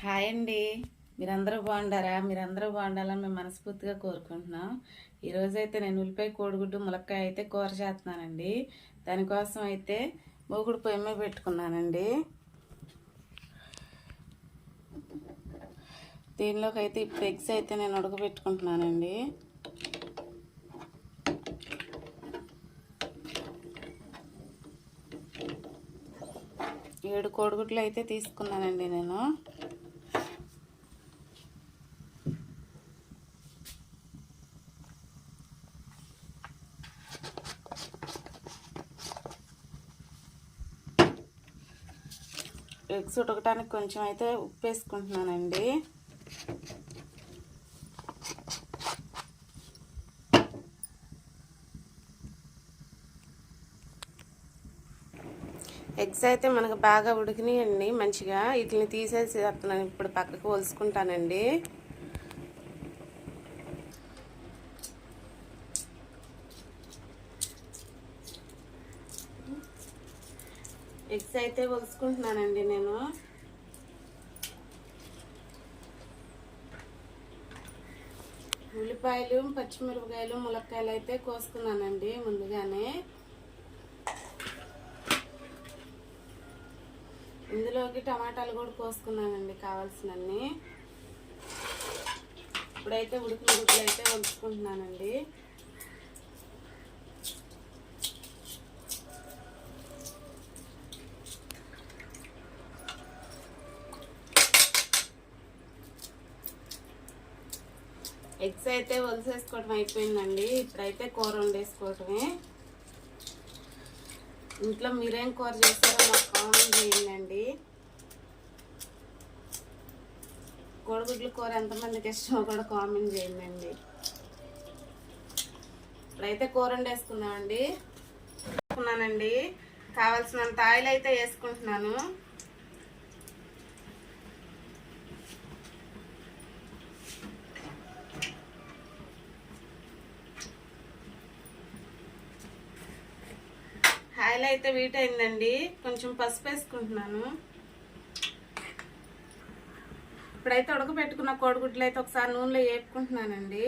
Hi అండి. మీరందరూ బాగుండారా? మీరందరూ బాగుండాలని మేము మనస్ఫూర్తిగా కోరుకుంటున్నాం. ఈరోజైతే నేను ఉల్లిపాయ కోడిగుడ్డు ములక్కాయ అయితే కూర చేస్తున్నానండి. దానికోసం అయితే మూగుడు పొయ్యి మీద పెట్టుకున్నానండి. దీనిలోకి అయితే ఇప్పుడు ఎగ్స్ అయితే నేను ఉడకబెట్టుకుంటున్నానండి. ఏడు కోడిగుడ్లు అయితే తీసుకున్నానండి నేను. ఎగ్స్ ఉడకటానికి కొంచెం అయితే ఉప్పు వేసుకుంటున్నానండి. ఎగ్స్ అయితే మనకు బాగా ఉడికినాయండి మంచిగా. వీటిని తీసేసి వస్తున్నాను, ఇప్పుడు పక్కకు ఒలుసుకుంటానండి. ఎగ్స్ అయితే ఒలుసుకుంటున్నానండి నేను. ఉల్లిపాయలు, పచ్చిమిరపకాయలు, ములక్కాయలు అయితే కోసుకున్నానండి ముందుగానే. ఇందులోకి టమాటాలు కూడా కోసుకున్నానండి కావాల్సినన్ని. ఇప్పుడైతే ఉడికిన గుడ్లు అయితే ఒలుచుకుంటున్నానండి. ఎగ్స్ అయితే ఒలిసేసుకోవడం అయిపోయిందండి. ఇప్పుడైతే కూర వండేసుకోవటమే. ఇంట్లో మీరేం కూర చేస్తారో నాకు కామెంట్ చేయండి. కోడిగుడ్ల కూర ఎంతమందికి ఇష్టమో కూడా కామెంట్ చేయండి. ఇప్పుడైతే కూర వండేసుకుందామండి. వేసుకున్నానండి. కావాల్సినంత ఆయిల్ అయితే వేసుకుంటున్నాను. ఆయిల్ అయితే వీట్ అయిందండి. కొంచెం పసుపు వేసుకుంటున్నాను. ఇప్పుడైతే ఉడకబెట్టుకున్న కోడిగుడ్లు అయితే ఒకసారి నూనెలో వేపుకుంటున్నానండి.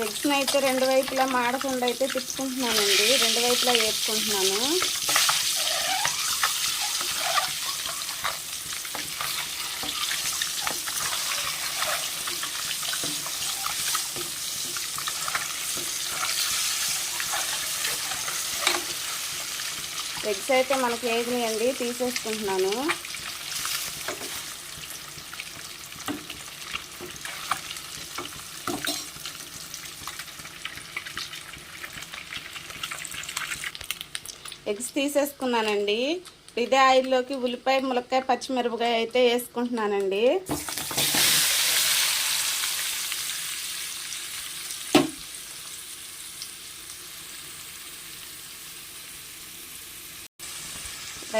ఎగ్స్ని అయితే రెండు వైపులా మాడకుండా అయితే తిప్పుకుంటున్నానండి. రెండు వైపులా వేపుకుంటున్నాను. ఎగ్స్ అయితే మనకి వేగినాయండి, తీసేసుకుంటున్నాను. ఎగ్స్ తీసేసుకున్నానండి. ఇదే ఆయిల్లోకి ఉల్లిపాయ, ములక్కాయ, పచ్చిమిరపకాయ అయితే వేసుకుంటున్నానండి.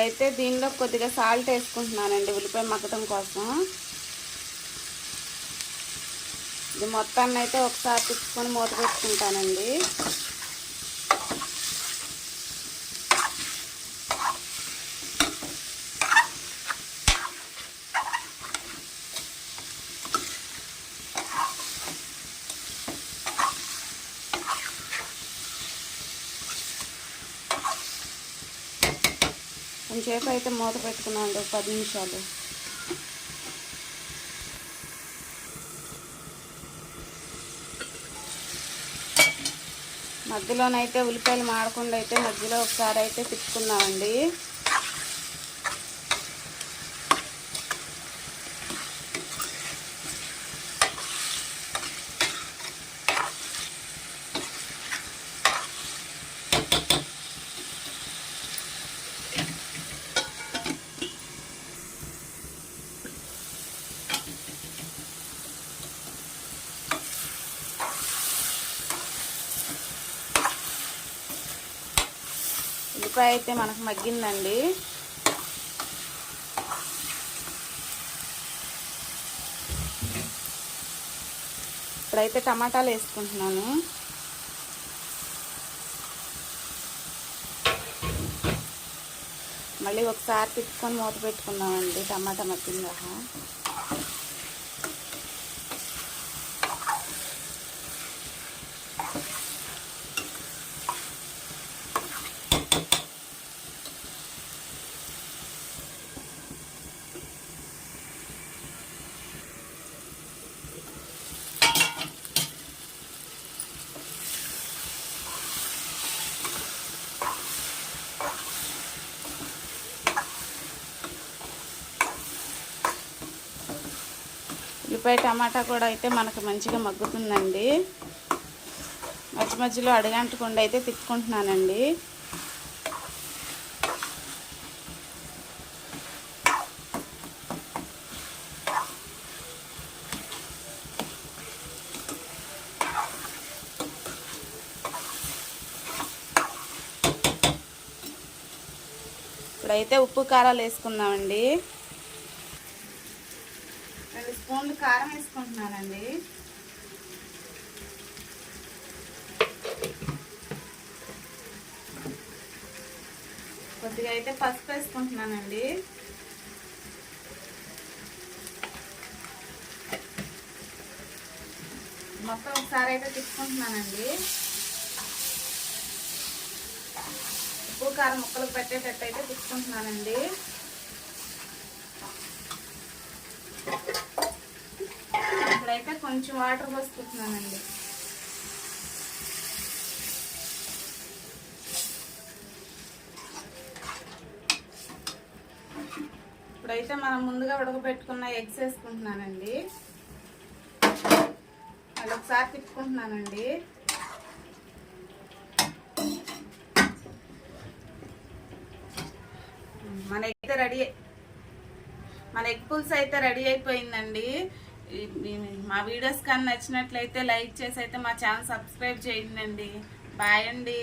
అయితే దీనిలో కొద్దిగా సాల్ట్ వేసుకుంటున్నానండి ఉల్లిపాయ మగ్గడం కోసం. ఇది మొత్తాన్ని అయితే ఒకసారి తిప్పుకొని మూత పెట్టుకుంటానండి. కొంచెంసేపు అయితే మూత పెట్టుకున్నాను, 10 నిమిషాలు. మధ్యలోనైతే ఉల్లిపాయలు మాడకుండా అయితే మధ్యలో ఒకసారి అయితే తిప్పుకున్నామండి. ఉల్లిపాయ అయితే మనకు మగ్గిందండి. ఇప్పుడైతే టమాటాలు వేసుకుంటున్నాను. మళ్ళీ ఒకసారి తిప్పుకొని మూత పెట్టుకున్నామండి టమాటా మగ్గిందాక. ఉల్లిపాయ టమాటా కూడా అయితే మనకు మంచిగా మగ్గుతుందండి. మధ్య మధ్యలో అడుగంటకుండా అయితే తిప్పుకుంటున్నానండి. ఇప్పుడైతే ఉప్పు కారాలు వేసుకుందామండి. 2 స్పూన్లు కారం వేసుకుంటున్నానండి. కొద్దిగా అయితే పసుపు వేసుకుంటున్నానండి. మొత్తం ఒకసారి అయితే తిప్పుకుంటున్నానండి. ఉప్పు కారం ముక్కలకు పెట్టేటట్టు అయితే తిప్పుకుంటున్నానండి. ఇప్పుడైతే కొంచెం వాటర్ పోసుకుంటున్నానండి. ఇప్పుడైతే మనం ముందుగా ఉడకబెట్టుకున్న ఎగ్స్ వేసుకుంటున్నానండి. మళ్ళీ ఒకసారి తిప్పుకుంటున్నానండి. మన ఎగ్ పుల్స్ అయితే రెడీ అయిపోయిందండి. మా వీడియోస్ కానీ నచ్చినట్లయితే లైక్ చేసి అయితే మా ఛానల్ సబ్స్క్రైబ్ చేయండి. బాయ్ అండి.